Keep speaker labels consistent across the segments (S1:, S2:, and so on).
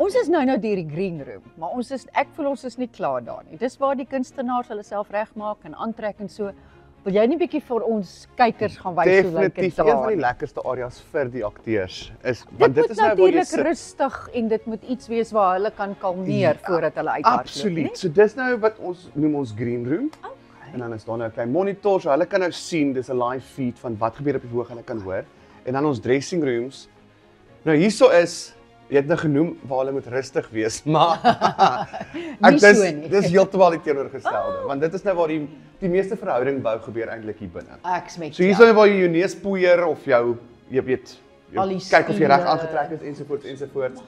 S1: Ons is nou deur die green room, maar ek voel ons is nie klaar daar nie. Dis waar die kunstenaars hulle self regmaak en aantrek en so. Wil jy nie bietjie vir ons kykers gaan wys hoe lyk dit
S2: Definitief
S1: daar?
S2: een van die lekkerste areas vir die akteurs is
S1: Dit
S2: dit
S1: moet
S2: is nou waar jy
S1: natuurlik
S2: sit.
S1: rustig en dit moet iets wees waar hulle kan kalmeer voordat hulle uithardloop.
S2: Absoluut. So dis nou wat ons noem ons green room. En dan is daar nou 'n klein monitor, so hulle kan nou sien, dis 'n live feed van wat gebeur op die verhoog, hulle kan hoor. En dan ons dressing rooms. Nou hierso is, jy het nou genoem waar hulle moet rustig wees, maar
S1: Nie so nie.
S2: dis heeltemal die teenoorgestelde, want dit is nou waar die meeste verhouding bou gebeur eintlik hier binne.
S1: Ek's met
S2: So hierso waar jy jou neus poeier of jy weet,
S1: Al die
S2: kyk of jy reg
S1: stiele.
S2: aangetrek is ensovoorts ensovoorts.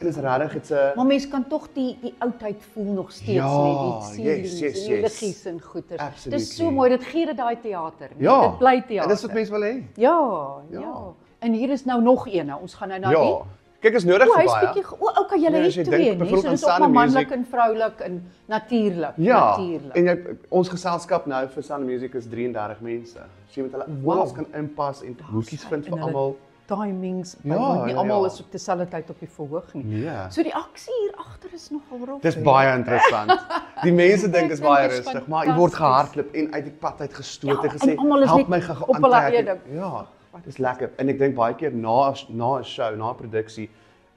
S2: En dis regtig dit's 'n
S1: Maar mens kan tog die oudheid voel nog steeds
S2: Ja,
S1: met die ceilings
S2: yes,
S1: en die
S2: yes.
S1: liggies en goeters.
S2: Absolutely.
S1: Dis so mooi, dit gee dit daai teater.
S2: Ja,
S1: Dit bly teater.
S2: en dis wat mense wil hê.
S1: Ja. En hier is nou nog een. Ons gaan nou na die.
S2: Ja. Kyk, is nodig
S1: O,
S2: vir
S1: hy's
S2: baie.
S1: bietjie okay, julle
S2: Ja, as
S1: het
S2: jy
S1: twee
S2: dink
S1: nie. So
S2: byvoorbeeld
S1: dis
S2: aan
S1: ook maar
S2: Sound of
S1: manlik
S2: Music.
S1: en vroulik en natuurlik.
S2: Ja,
S1: Natuurlik.
S2: en ons geselskap nou vir Sound of Music is 33 mense. So jy moet hulle oral kan inpas en hoekies vind vir
S1: En hulle
S2: almal.
S1: timings,
S2: Ja,
S1: want nie
S2: ja,
S1: almal
S2: ja.
S1: is op dieselfde tyd op die verhoog nie.
S2: Ja.
S1: So die aksie hier agter is nogal rof.
S2: Dis baie interessant. Die mense dink
S1: Ek
S2: is
S1: dink
S2: baie
S1: dit is
S2: rustig, maar jy word
S1: fantasties.
S2: gehardloop en uit die pad uit gestoot
S1: Ja,
S2: en gesê,
S1: en almal is
S2: help
S1: net
S2: my gou
S1: op hulle
S2: aantrek.
S1: eie ding.
S2: Ja, dis lekker. En ek dink baie keer na 'n show, na 'n produksie,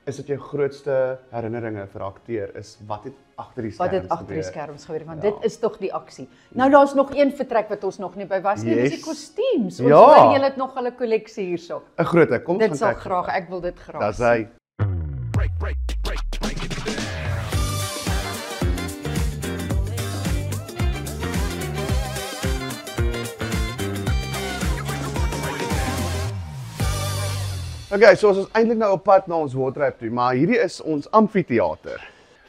S2: is dit jou grootste herinneringe vir 'n akteur is wat het agter die skerms
S1: Wat dit agter die
S2: gebeur.
S1: skerms gebeur, want
S2: Ja.
S1: dit is tog die aksie. Nou daar's nog een vertrek wat ons nog nie by was nie, dis die
S2: Yes.
S1: kostuums. Ons
S2: Ja.
S1: hoor julle het nog hulle kolleksie hierso.
S2: 'n Groot, kom ons
S1: Dit
S2: gaan
S1: sal
S2: kyk.
S1: graag, ek wil dit graag.
S2: Dis hy. Okay, so ons is eintlik nou op pad na ons wardrobe toe, maar hierdie is ons amfitheater.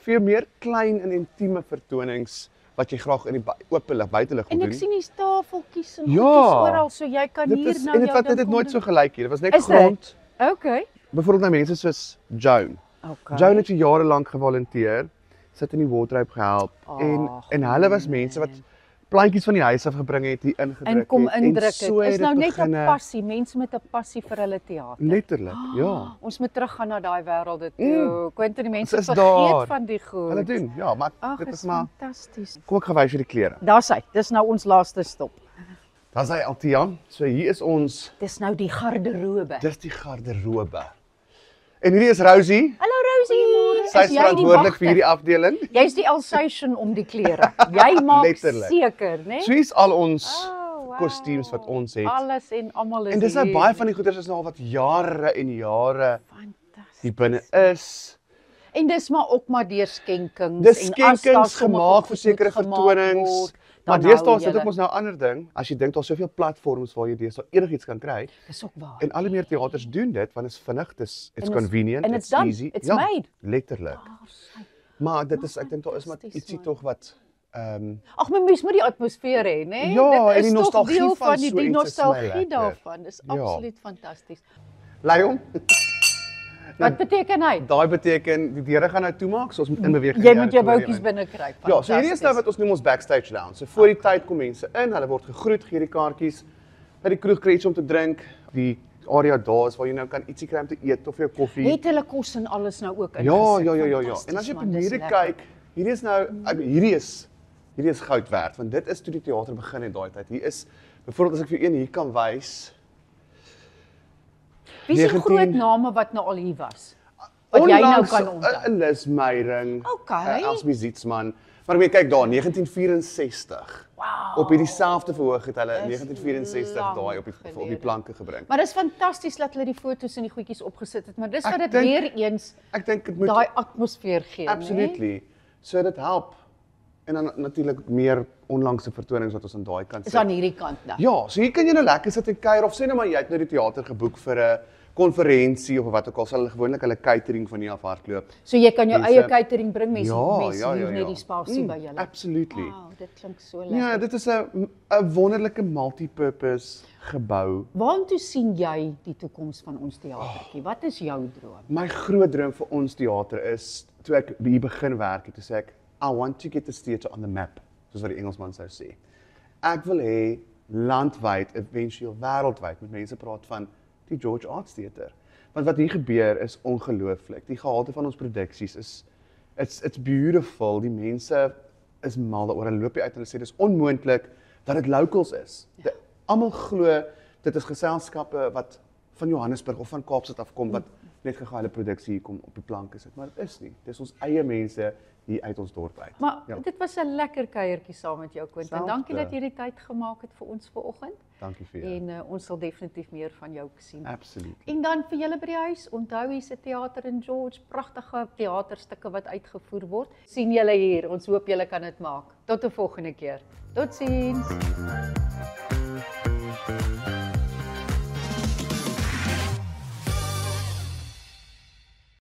S2: Vir meer klein en intieme vertonings wat jy graag in die oop lig, buitelug wil
S1: En
S2: doen.
S1: ek sien hier's tafeltjies en
S2: Ja.
S1: goedjies oral, so jy kan
S2: Dit
S1: hier
S2: is
S1: nou
S2: en dit
S1: jou
S2: wat
S1: ding
S2: dit
S1: kom
S2: nooit
S1: doen.
S2: so gelyk hier. Dit was net
S1: Is dit?
S2: grond.
S1: Okay.
S2: Byvoorbeeld nou mense soos Joan.
S1: Okay.
S2: Joan het vir jare lank gevolunteer, sit in die wardrobe gehelp
S1: Ag,
S2: en hulle was mense wat plantjies van die huis af gebring het, hier ingedruk
S1: en kom
S2: het
S1: indruk
S2: en so
S1: het. Is
S2: het
S1: nou
S2: dit
S1: net 'n
S2: beginne.
S1: passie, mense met 'n passie vir hulle teater.
S2: Letterlik, ja.
S1: Ons moet teruggaan na daai wêrelde toe. Quentin, die mense
S2: is
S1: vergeet
S2: daar.
S1: van die goed.
S2: Hulle doen, ja, maar
S1: Ag,
S2: dit
S1: is
S2: is maar
S1: fantasties.
S2: kom ek gewys vir die klere.
S1: Daar's hy. Dis nou ons laaste stop.
S2: Dan sê Altian, so hier is ons,
S1: Dis nou die garderobe.
S2: dis die garderobe. En hierdie is Rosie.
S1: Hallo Rosie.
S2: Sy is verantwoordelik vir hierdie afdeling.
S1: Jy's die Alsatian om die klere. Jy maak
S2: Letterlik.
S1: seker, né?
S2: So hier's al ons
S1: Oh, wow.
S2: kostuums wat ons het.
S1: Alles en almal is
S2: En dis nou
S1: hier.
S2: baie van die goeders is nou al wat jare en jare
S1: Fantasties.
S2: hier binne is.
S1: En dis maar ook maar deur skenkings
S2: Dis
S1: en as daar
S2: skenkings
S1: sommige
S2: gemaak
S1: goed
S2: vir sekere
S1: moet gemaak
S2: vertonings.
S1: word,
S2: Maar
S1: dan
S2: deesdae
S1: hou
S2: is dit
S1: julle.
S2: ook mos nou 'n ander ding. As jy dink daar's soveel platforms waar jy deesdae enigiets kan kry
S1: Dis ook waar.
S2: en al die meer teaters doen dit want dit is vinnig, it's
S1: En
S2: convenient,
S1: and
S2: it's
S1: it's done.
S2: easy.
S1: It's
S2: ja,
S1: made.
S2: letterlik. Maar dit is ek dink daar is maar
S1: Fantasties,
S2: ietsie
S1: man.
S2: tog wat
S1: Ag, my mens moet die atmosfeer hê, né?
S2: Ja,
S1: Dit
S2: en
S1: is
S2: die
S1: tog
S2: nostalgie
S1: deel
S2: van
S1: die
S2: so iets is my
S1: nostalgie
S2: lekker.
S1: daarvan. Dis
S2: Ja.
S1: absoluut fantasties.
S2: lei hom.
S1: Wat beteken hy?
S2: Daai beteken die deure gaan nou toemaak, so ons moet in beweging.
S1: Jy moet jou boutjies binne kry.
S2: Ja, so hierdie is nou wat ons noem ons backstage lounge. So voor die tyd kom mense in, hulle word gegroet, gee die kaartjies. By die kroeg kry jy iets om te drink. Die area daar is waar jy nou kan ietsie kry om te eet of jou koffie.
S1: Het hulle kos en alles nou ook
S2: Ja,
S1: ingesit?
S2: ja. En as jy op die mure kyk, hierdie is nou hierdie is goud werd want dit is toe die teater begin het daai tyd. Hier is byvoorbeeld as ek vir een hier kan wys.
S1: Wie se
S2: 19
S1: groot name wat nou al hier was? Wat jy nou kan onthou.
S2: Liz Meyering,
S1: Okay.
S2: Elsbie Zietsman. Maar jy kyk daar 1964.
S1: Wow.
S2: Op hierdie selfde verhoog het hulle in
S1: Dis
S2: 1964
S1: lang
S2: daai op die
S1: gelede.
S2: planke gebring.
S1: Maar dis fantasties dat hulle die foto's en die goedjies opgesit het, maar dis
S2: Ek
S1: wat dit
S2: dink-
S1: weer eens
S2: Ek dink dit moet
S1: daai atmosfeer gee, né?
S2: absolutely. So dit help. En dan natuurlik meer onlangse vertonings wat ons aan daai kant
S1: Is
S2: sit.
S1: aan hierdie kant dan.
S2: Ja, so hier kan jy nou lekker sit en kuier of sê nou maar jy het nou die teater geboek vir 'n konferensie of wat ook al, sal hulle gewoonlik hulle catering van hier af hardloop.
S1: So jy kan jou
S2: Mense-
S1: eie catering bring, mense
S2: Ja.
S1: huur net die spasie by julle.
S2: Absolutely.
S1: Wow, dit klink so lekker.
S2: Ja, dit is 'n wonderlike multipurpose gebou.
S1: Waartoe sien jy die toekoms van ons teatertjie? Wat is jou droom?
S2: My groot droom vir ons teater is toe ek hier begin werk het, toe sê ek I want to get this theatre on the map, soos wat die Engelsman sou sê. Ek wil hê landwyd, eventueel wêreldwyd met mense praat van die George Arts Theatre. Want wat hier gebeur is ongelooflik. Die gehalte van ons produksies is it's beautiful. Die mense is mal daaroor. Hulle loop hier uit en hulle sê dis onmoontlik dat dit locals is. Ja. Almal glo dit is geselskappe wat van Johannesburg of van Kaapstad afkom wat net gegaan hulle produksie hier kom op die planke sit, maar dit is nie. Dis ons eie mense hier uit ons dorp uit.
S1: Maar dit was 'n lekker kuiertjie saam met jou, Quentin. Dankie dat jy die tyd gemaak het vir ons vanoggend.
S2: Dankie vir jou.
S1: En ons sal definitief meer van jou sien.
S2: Absoluut.
S1: En dan vir julle by die huis, onthou hier's 'n teater in George, pragtige teaterstukke wat uitgevoer word. Sien julle hier. Ons hoop julle kan dit maak. Tot 'n volgende keer. Totsiens.